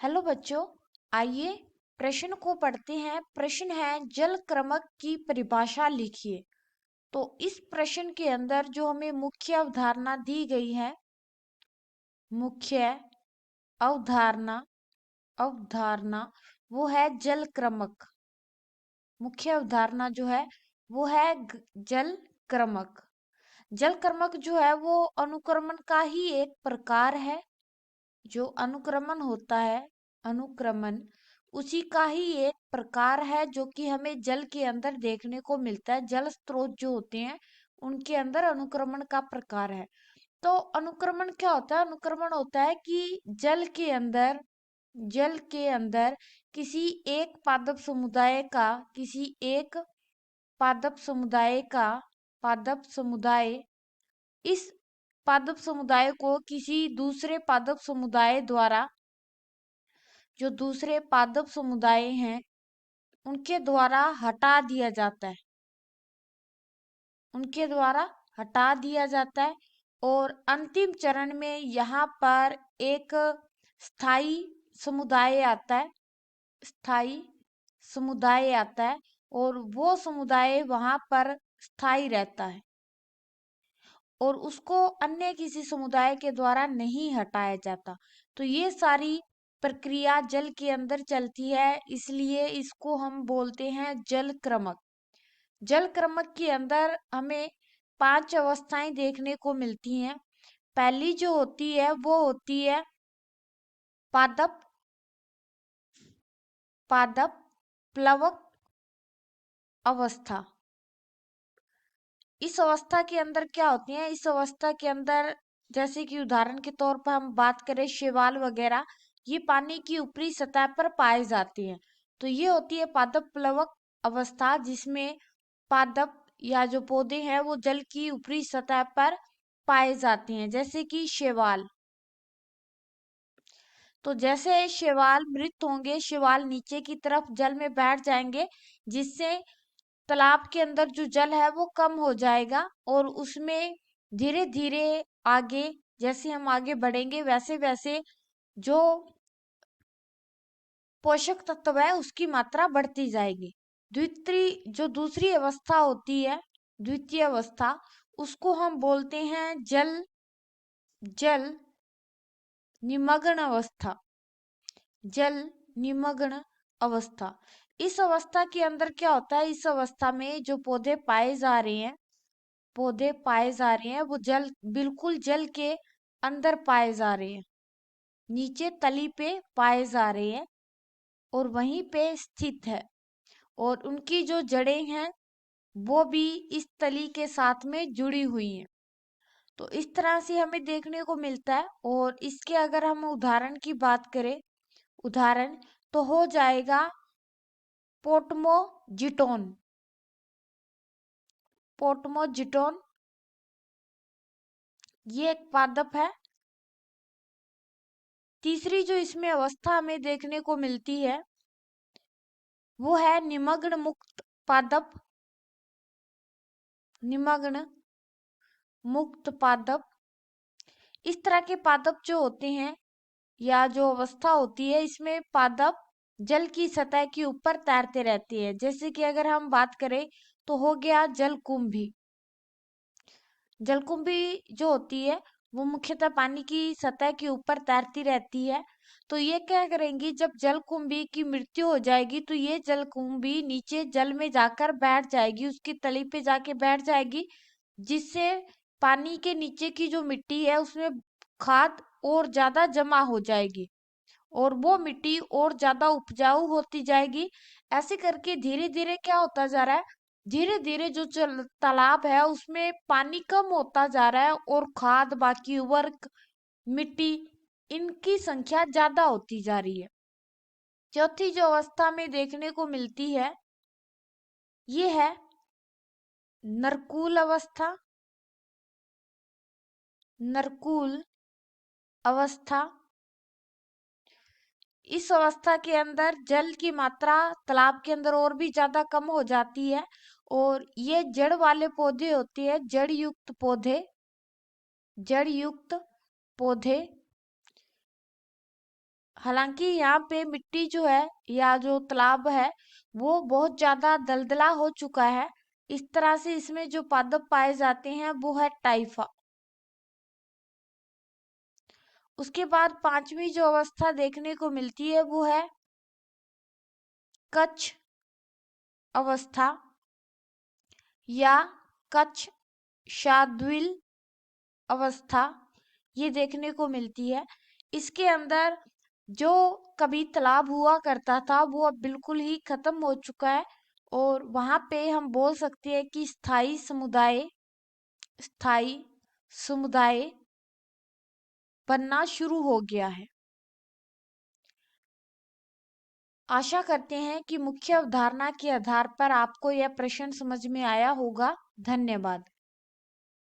Hello बच्चों, आइए प्रश्न को पढ़ते हैं। प्रश्न है जल क्रमक की परिभाषा लिखिए। तो इस प्रश्न के अंदर जो हमें मुख्य अवधारणा दी गई है, मुख्य अवधारणा अवधारणा वो है जल क्रमक। मुख्य अवधारणा जो है वो है जल क्रमक। जल क्रमक जो है वो अनुक्रमण का ही एक प्रकार है। जो अनुक्रमण होता है, अनुक्रमण उसी का ही एक प्रकार है जो कि हमें जल के अंदर देखने को मिलता है। जल स्रोत जो होते हैं उनके अंदर अनुक्रमण का प्रकार है। तो अनुक्रमण क्या होता है? अनुक्रमण होता है कि जल के अंदर किसी एक पादप समुदाय का किसी एक पादप समुदाय का पादप समुदाय इस पादप समुदाय को किसी दूसरे पादप समुदाय द्वारा, जो दूसरे पादप समुदाय हैं उनके द्वारा हटा दिया जाता है, उनके द्वारा हटा दिया जाता है। और अंतिम चरण में यहाँ पर एक स्थायी समुदाय आता है, स्थायी समुदाय आता है और वो समुदाय वहां पर स्थायी रहता है और उसको अन्य किसी समुदाय के द्वारा नहीं हटाया जाता। तो ये सारी प्रक्रिया जल के अंदर चलती है, इसलिए इसको हम बोलते हैं जल क्रमक। जल क्रमक के अंदर हमें 5 अवस्थाएं देखने को मिलती हैं। पहली जो होती है वो होती है पादप पादप प्लवक अवस्था। इस अवस्था के अंदर क्या होती है? इस अवस्था के अंदर जैसे कि उदाहरण के तौर पर हम बात करें शैवाल वगैरह, ये पानी की ऊपरी सतह पर पाए जाते हैं। तो ये होती है पादप प्लवक अवस्था, जिसमें पादप या जो पौधे हैं वो जल की ऊपरी सतह पर पाए जाते हैं, जैसे कि शैवाल। तो जैसे शैवाल मृत होंगे, शैवाल नीचे की तरफ जल में बैठ जाएंगे, जिससे तालाब के अंदर जो जल है वो कम हो जाएगा और उसमें धीरे धीरे आगे, जैसे हम आगे बढ़ेंगे वैसे वैसे जो पोषक तत्व है उसकी मात्रा बढ़ती जाएगी। दूसरी अवस्था होती है, द्वितीय अवस्था, उसको हम बोलते हैं जल जल निमग्न अवस्था। जल निमग्न अवस्था। इस अवस्था के अंदर क्या होता है? इस अवस्था में जो पौधे पाए जा रहे हैं वो जल, बिल्कुल जल के अंदर पाए जा रहे हैं, नीचे तली पे पाए जा रहे हैं और वहीं पे स्थित है। और उनकी जो जड़ें हैं वो भी इस तली के साथ में जुड़ी हुई हैं। तो इस तरह से हमें देखने को मिलता है। और इसके अगर हम उदाहरण की बात करें, उदाहरण तो हो जाएगा पोटमोजिटोन। पोटमोजिटोन ये एक पादप है। तीसरी जो इसमें अवस्था हमें देखने को मिलती है वो है निमग्न मुक्त पादप। निमग्न मुक्त पादप। इस तरह के पादप जो होते हैं या जो अवस्था होती है, इसमें पादप जल की सतह के ऊपर तैरते रहते हैं। जैसे कि अगर हम बात करें तो हो गया जलकुंभी। जलकुंभी जो होती है वो मुख्यतः पानी की सतह के ऊपर तैरती रहती है। तो ये क्या करेंगी, जब जलकुंभी की मृत्यु हो जाएगी तो ये जलकुंभी नीचे जल में जाकर बैठ जाएगी, उसकी तली पे जाके बैठ जाएगी, जिससे पानी के नीचे की जो मिट्टी है उसमें खाद और ज्यादा जमा हो जाएगी और वो मिट्टी और ज्यादा उपजाऊ होती जाएगी। ऐसे करके धीरे धीरे क्या होता जा रहा है, धीरे धीरे जो तालाब है उसमें पानी कम होता जा रहा है और खाद, बाकी उर्वरक, मिट्टी, इनकी संख्या ज्यादा होती जा रही है। चौथी जो अवस्था में देखने को मिलती है ये है नरकुल अवस्था। नरकुल अवस्था। इस अवस्था के अंदर जल की मात्रा तालाब के अंदर और भी ज्यादा कम हो जाती है और ये जड़ वाले पौधे होते हैं, जड़ युक्त पौधे हालांकि यहाँ पे मिट्टी जो है या जो तालाब है वो बहुत ज्यादा दलदला हो चुका है। इस तरह से इसमें जो पादप पाए जाते हैं वो है टाइफा। उसके बाद पांचवी जो अवस्था देखने को मिलती है वो है कच्छ अवस्था या कच्छ शार्दूल अवस्था, ये देखने को मिलती है। इसके अंदर जो कभी तालाब हुआ करता था वो अब बिल्कुल ही खत्म हो चुका है और वहां पे हम बोल सकते हैं कि स्थायी समुदाय बनना शुरू हो गया है। आशा करते हैं कि मुख्य अवधारणा के आधार पर आपको यह प्रश्न समझ में आया होगा। धन्यवाद।